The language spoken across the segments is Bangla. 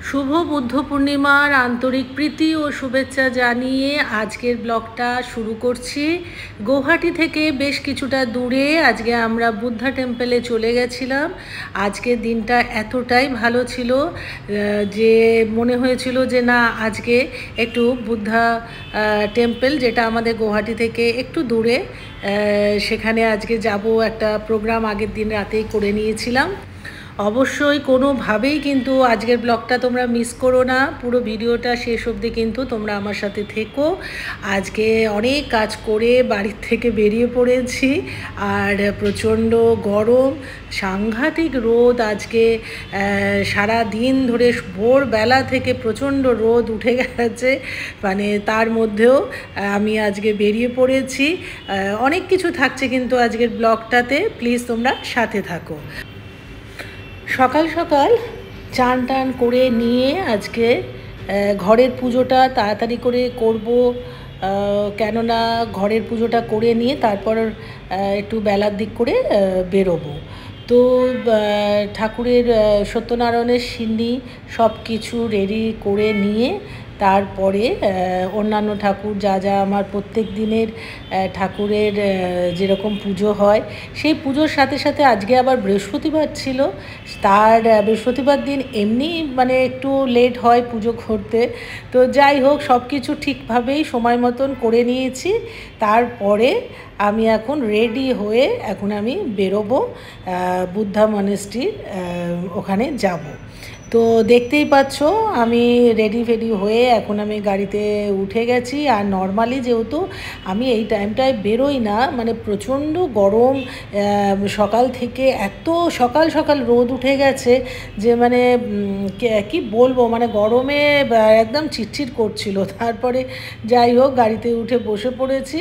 শুভ বুদ্ধ পূর্ণিমার আন্তরিক প্রীতি ও শুভেচ্ছা জানিয়ে আজকের ব্লগটা শুরু করছি। গৌহাটি থেকে বেশ কিছুটা দূরে আজকে আমরা বুদ্ধা টেম্পলে চলে গেছিলাম। আজকের দিনটা এতটাই ভালো ছিল যে মনে হয়েছিল যে না, আজকে একটু বুদ্ধা টেম্পল, যেটা আমাদের গৌহাটি থেকে একটু দূরে, সেখানে আজকে যাব। একটা প্রোগ্রাম আগের দিন রাতেই করে নিয়েছিলাম। অবশ্যই কোনোভাবেই কিন্তু আজকের ব্লগটা তোমরা মিস করো না, পুরো ভিডিওটা শেষ অবধি কিন্তু তোমরা আমার সাথে থেকো। আজকে অনেক কাজ করে বাড়ির থেকে বেরিয়ে পড়েছি, আর প্রচণ্ড গরম, সাংঘাতিক রোদ। আজকে সারা দিন ধরে ভোরবেলা থেকে প্রচণ্ড রোদ উঠে গেছে, মানে তার মধ্যেও আমি আজকে বেরিয়ে পড়েছি। অনেক কিছু থাকছে কিন্তু আজকের ব্লগটাতে, প্লিজ তোমরা সাথে থাকো। সকাল সকাল চান টান করে নিয়ে আজকে ঘরের পুজোটা তাড়াতাড়ি করে করব, কেননা ঘরের পুজোটা করে নিয়ে তারপর একটু বেলার দিক করে বেরোবো। তো ঠাকুরের সত্যনারায়ণের সিন্নি সব কিছু রেডি করে নিয়ে তারপরে অন্যান্য ঠাকুর যা যা আমার প্রত্যেক দিনের ঠাকুরের যেরকম পুজো হয় সেই পুজোর সাথে সাথে আজকে আবার বৃহস্পতিবার ছিল। তার বৃহস্পতিবার দিন এমনি মানে একটু লেট হয় পুজো করতে, তো যাই হোক সব কিছু ঠিকভাবেই সময় মতন করে নিয়েছি। তারপরে আমি এখন রেডি হয়ে এখন আমি বেরোবো বুদ্ধা মনেস্ট্রির ওখানে যাব। তো দেখতেই পাচ্ছ আমি রেডি হয়ে এখন আমি গাড়িতে উঠে গেছি। আর নর্মালি যেহেতু আমি এই টাইমটায় বেরোই না, মানে প্রচণ্ড গরম, সকাল থেকে এত সকাল সকাল রোদ উঠে গেছে যে মানে কি বলবো, মানে গরমে একদম চিটচিট করছিল। তারপরে যাই হোক গাড়িতে উঠে বসে পড়েছি।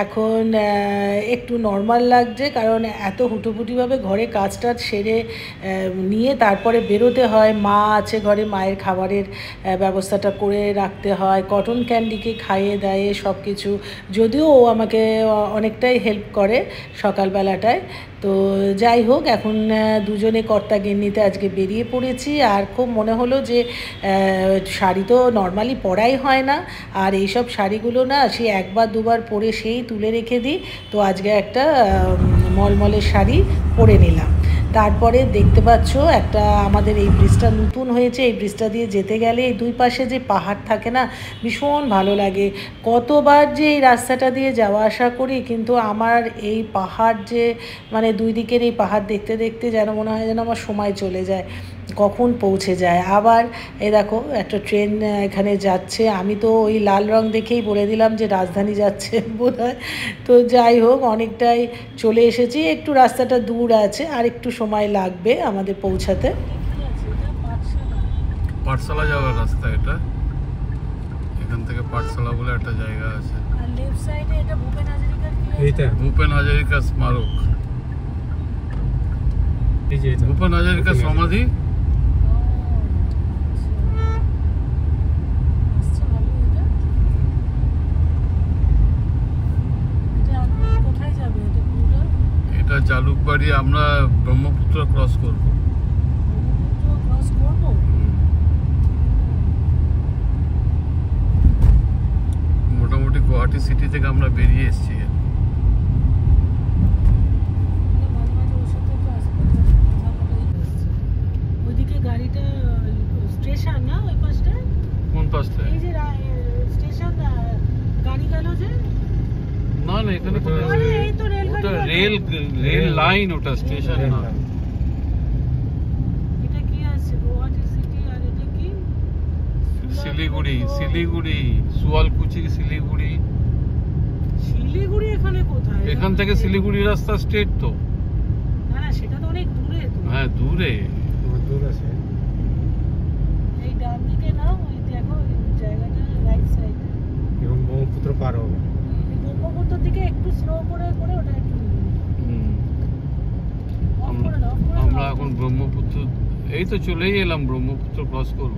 এখন একটু নর্মাল লাগছে, কারণ এত হুটোপুটিভাবে ঘরে কাজ টাজ সেরে নিয়ে তারপরে বেরোতে হয়। মা আছে ঘরে, মায়ের খাবারের ব্যবস্থাটা করে রাখতে হয়, কটন ক্যান্ডিকে খাইয়ে দেয় সব কিছু, যদিও ও আমাকে অনেকটাই হেল্প করে সকালবেলাটায়। তো যাই হোক এখন দুজনে কর্তা গিন্নিতে আজকে বেরিয়ে পড়েছি। আর খুব মনে হলো যে শাড়ি তো নর্মালি পরাই হয় না, আর এইসব শাড়িগুলো না সে একবার দুবার পরে সেই তুলে রেখে দিই, তো আজকে একটা মলমলের শাড়ি পরে নিলাম। তারপরে দেখতে পাচ্ছ একটা আমাদের এই ব্রিজটা নতুন হয়েছে, এই ব্রিজটা দিয়ে যেতে গেলে এই দুই পাশে যে পাহাড় থাকে না, ভীষণ ভালো লাগে। কতবার যে এই রাস্তাটা দিয়ে যাওয়া আসা করি, কিন্তু আমার এই পাহাড় যে মানে দুই দিকের এই পাহাড় দেখতে দেখতে যেন মনে হয় যেন আমার সময় চলে যায়, কখন পৌঁছে যায়। আবার এই দেখো একটা ট্রেন এখানে যাচ্ছে, আমি তো ওই লাল রং দেখেই বলে দিলাম যে রাজধানী যাচ্ছে বোধহয়। তো যাই হোক অনেকটাই চলে এসেছি, একটু রাস্তাটা দূর আছে, আর একটু সময় লাগবে আমাদের পৌঁছাতে। পাঠশালা যাওয়ার রাস্তা এটা, এখান থেকে পাঠশালা বলে একটা জায়গা আছে। আর লেফট সাইডে এটা ভূপেন হাজারিকা স্মারক, ভূপেন হাজারিকা সমাধি। এটা জালুকবাড়ি, আমরা ব্রহ্মপুত্র ক্রস করব। মোটামুটি গুয়াহাটি সিটি থেকে আমরা বেরিয়ে এসেছি। ওইদিকে গাড়িটা স্টেশন না, ওই পাশটা। কোন পাশটা? এই যে স্টেশন গাড়ি গেল যে। না না, এখানে ওটা রেল লাইন, ওটা স্টেশন না। এটা কি আছে গুয়াহাটি সিটি, আর এটা কি শিলিগুড়ি সুয়ালকুচি শিলিগুড়ি। শিলিগুড়ি এখানে কোথায়? এখান থেকে শিলিগুড়ি রাস্তা স্ট্রেট তো। না না, সেটা তো অনেক দূরে। হ্যাঁ দূরে, দূর আছে। এই ডান দিকে না, ওই দেখো জায়গাটা রাইট সাইড, এবং ব্রহ্মপুত্র পার হবে। ব্রহ্মপুত্র দিকে একটু স্লো করে করে ওটা একটু আমরা এখন ব্রহ্মপুত্র, এই তো চলেই এলাম, ব্রহ্মপুত্র ক্রস করব।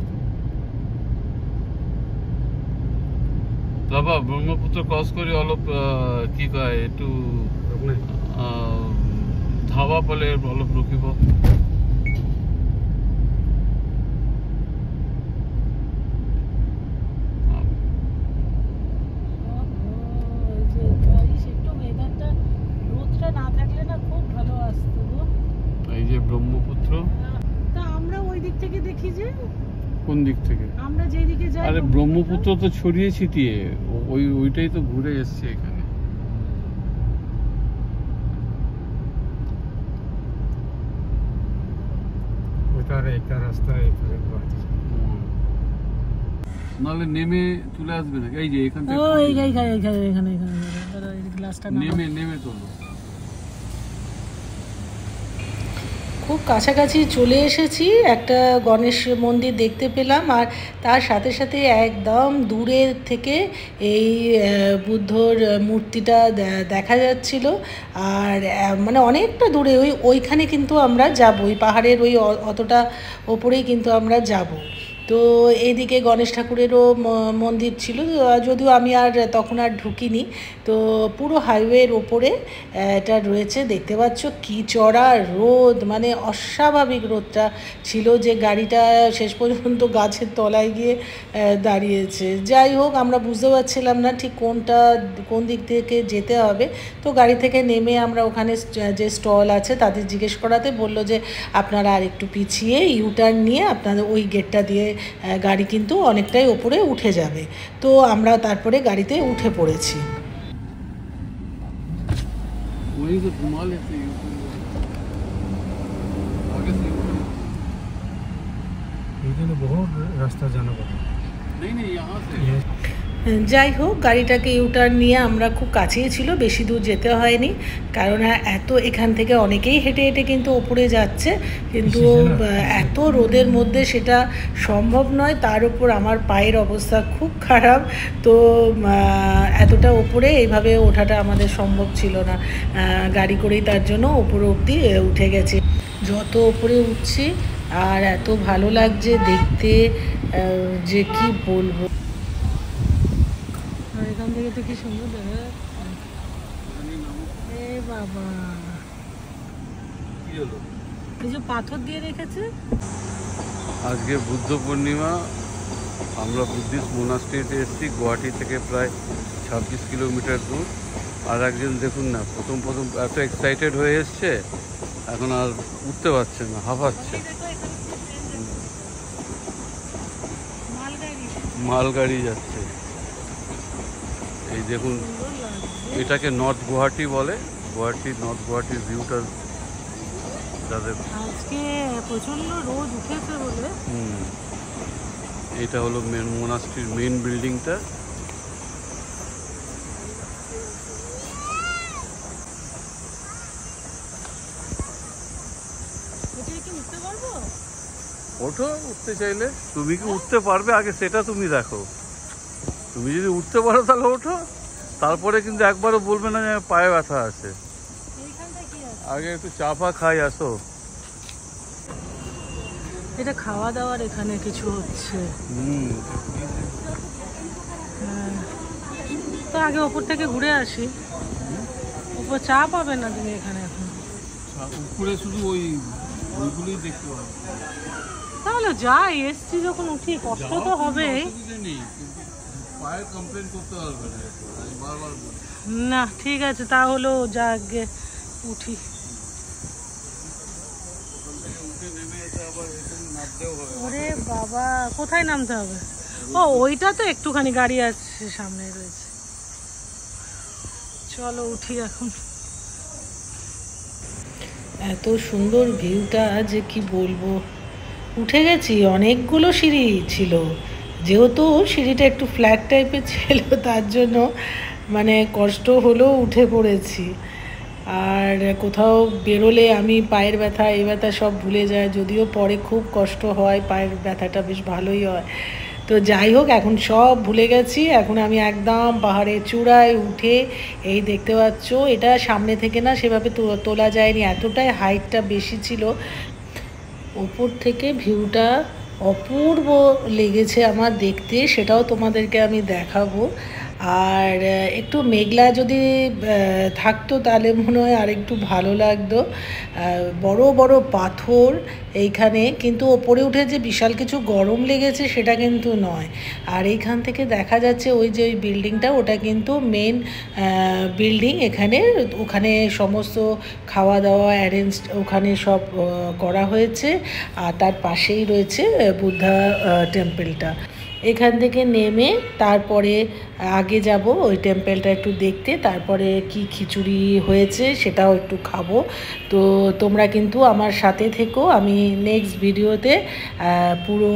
বাবা ব্রহ্মপুত্র ক্রস করে অলপ কি কয় একটু ধাবা বলে অলপ রকিব। থেকে দেখি যে কোন দিক থেকে? আমরা যেদিকে যাই। আরে ব্রহ্মপুত্র তো ছড়িয়ে ছিটিয়ে, ওইটাই তো ঘুরে এসছে এখানে। ওইটার একটা রাস্তা এখানে গুয়াহাটি। নাহলে নেমে চলে আসবে না, এই যে এখান থেকে গ্লাসটা নেমে তোলো। খুব কাছাকাছি চলে এসেছি, একটা গণেশ মন্দির দেখতে পেলাম, আর তার সাথে সাথে একদম দূরের থেকে এই বুদ্ধর মূর্তিটা দেখা যাচ্ছিল। আর মানে অনেকটা দূরে ওইখানে কিন্তু আমরা যাব, ওই পাহাড়ের অতটা ওপরেই কিন্তু আমরা যাব। তো এইদিকে গণেশ ঠাকুরেরও মন্দির ছিল, যদিও আমি আর তখন আর ঢুকিনি। তো পুরো হাইওয়ের ওপরে এটা রয়েছে, দেখতে পাচ্ছ কি চড়া রোদ, মানে অস্বাভাবিক রোদটা ছিল যে গাড়িটা শেষ পর্যন্ত গাছের তলায় গিয়ে দাঁড়িয়েছে। যাই হোক, আমরা বুঝতে পারছিলাম না ঠিক কোন দিক থেকে যেতে হবে। তো গাড়ি থেকে নেমে আমরা ওখানে যে স্টল আছে তাদের জিজ্ঞেস করাতে বলল যে আপনারা আর একটু পিছিয়ে ইউটার্ন নিয়ে আপনাদের ওই গেটটা দিয়ে গাড়ি কিন্তু অনেকটাই ওপরে উঠে যাবে। তো আমরা তারপরে গাড়িতে উঠে পড়েছি। वहीं से घुमा लेते हैं आगे से। এইখানে বহুত রাস্তা জানা পড়ে। नहीं यहाँ से। যাই হোক, গাড়িটাকে ইউটার্ন নিয়ে আমরা খুব কাছেই ছিল, বেশি দূর যেতে হয়নি, কারণ এখান থেকে অনেকেই হেঁটে হেঁটে কিন্তু ওপরে যাচ্ছে, কিন্তু এত রোদের মধ্যে সেটা সম্ভব নয়। তার উপর আমার পায়ের অবস্থা খুব খারাপ, তো এতটা ওপরে এইভাবে ওঠাটা আমাদের সম্ভব ছিল না। গাড়ি করেই তার জন্য ওপরে অবধি উঠে গেছে। যত ওপরে উঠছি আর এত ভালো লাগছে দেখতে যে কি বলবো। এখান থেকে তো কি সুন্দর দেখা এ বাবা, এই যে পাথর দিয়ে রেখেছে। আজকে বুদ্ধ পূর্ণিমা, আমরা বুদ্ধিস্ট মোনাস্ট্রিতে এসেছি, গুয়াহাটি থেকে প্রায় 26 কিলোমিটার দূর। আর একজন দেখুন না, প্রথম এত এক্সাইটেড হয়ে এসছে, এখন আর উঠতে পারছে না, হাঁপাচ্ছে। মালগাড়ি যাচ্ছে, এই দেখুন। এটাকে নর্থ গুয়াহাটি বলে, নর্থ গুয়াহাটির ভিউটা যাদের আজকে প্রচন্ড রোদ উঠেছে বলে। এটা হলো মোনাস্ট্রির মেইন বিল্ডিংটা। ওঠো, উঠতে চাইলে। তুমি কি উঠতে পারবে আগে সেটা তুমি দেখো। তুমি যদি উঠতে পারো তাহলে ওঠো, তারপরে কিন্তু একবারও বলবে না যে পায়ে ব্যথা আছে। আগে একটু চা ফা খাই, আসো। এটা খাওয়া দাওয়ার এখানে কিছু হচ্ছে। তো আগে ওপর থেকে ঘুরে আসি, উপর চা পাবে না তুমি এখানে এখন। উপরে শুধু ওইগুলোই দেখতে পাবে। তাহলে যাই, এসছি যখন উঠি, কষ্ট তো হবে। না ঠিক আছে, তাহলেও যা আগে উঠি। ওরে বাবা, কোথায় নামতে হবে? ও ওইটা তো একটুখানি গাড়ি আছে সামনে রয়েছে। চলো উঠি এখন। এত সুন্দর ভিউটা যে কি বলবো। উঠে গেছি, অনেকগুলো সিঁড়ি ছিল, যেহেতু সিঁড়িটা একটু ফ্ল্যাট টাইপের ছিল তার জন্য মানে কষ্ট হলেও উঠে পড়েছি। আর কোথাও বেরোলে আমি পায়ের ব্যথা এই ব্যথা সব ভুলে যাই, যদিও পরে খুব কষ্ট হয়, পায়ের ব্যথাটা বেশ ভালোই হয়। তো যাই হোক, এখন সব ভুলে গেছি। এখন আমি একদম পাহাড়ের চূড়ায় উঠে, এই দেখতে পাচ্ছ, এটা সামনে থেকে না সেভাবে তোলা যায়নি, এতটাই হাইটটা বেশি ছিল। ওপর থেকে ভিউটা অপূর্ব লেগেছে আমার দেখতে, সেটাও তোমাদেরকে আমি দেখাবো। আর একটু মেঘলা যদি থাকতো তাহলে মনে হয় আর একটু ভালো লাগতো। বড় বড় পাথর এইখানে, কিন্তু ওপরে উঠে যে বিশাল কিছু গরম লেগেছে সেটা কিন্তু নয়। আর এইখান থেকে দেখা যাচ্ছে ওই যে ওই বিল্ডিংটা, ওটা কিন্তু মেন বিল্ডিং এখানে। ওখানে সমস্ত খাওয়া দাওয়া অ্যারেঞ্জ ওখানে সব করা হয়েছে। আর তার পাশেই রয়েছে বুদ্ধা টেম্পলটা। এখান থেকে নেমে তারপরে আগে যাব ওই টেম্পলটা একটু দেখতে, তারপরে কি খিচুড়ি হয়েছে সেটাও একটু খাবো। তো তোমরা কিন্তু আমার সাথে থেকো, আমি নেক্সট ভিডিওতে পুরো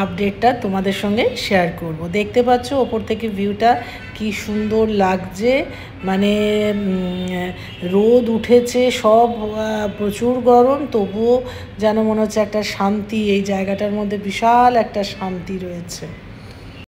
আপডেটটা তোমাদের সঙ্গে শেয়ার করব। দেখতে পাচ্ছ ওপর থেকে ভিউটা কি সুন্দর লাগছে, মানে রোদ উঠেছে, সব প্রচুর গরম, তবুও যেন মনে হচ্ছে একটা শান্তি, এই জায়গাটার মধ্যে বিশাল একটা শান্তি রয়েছে।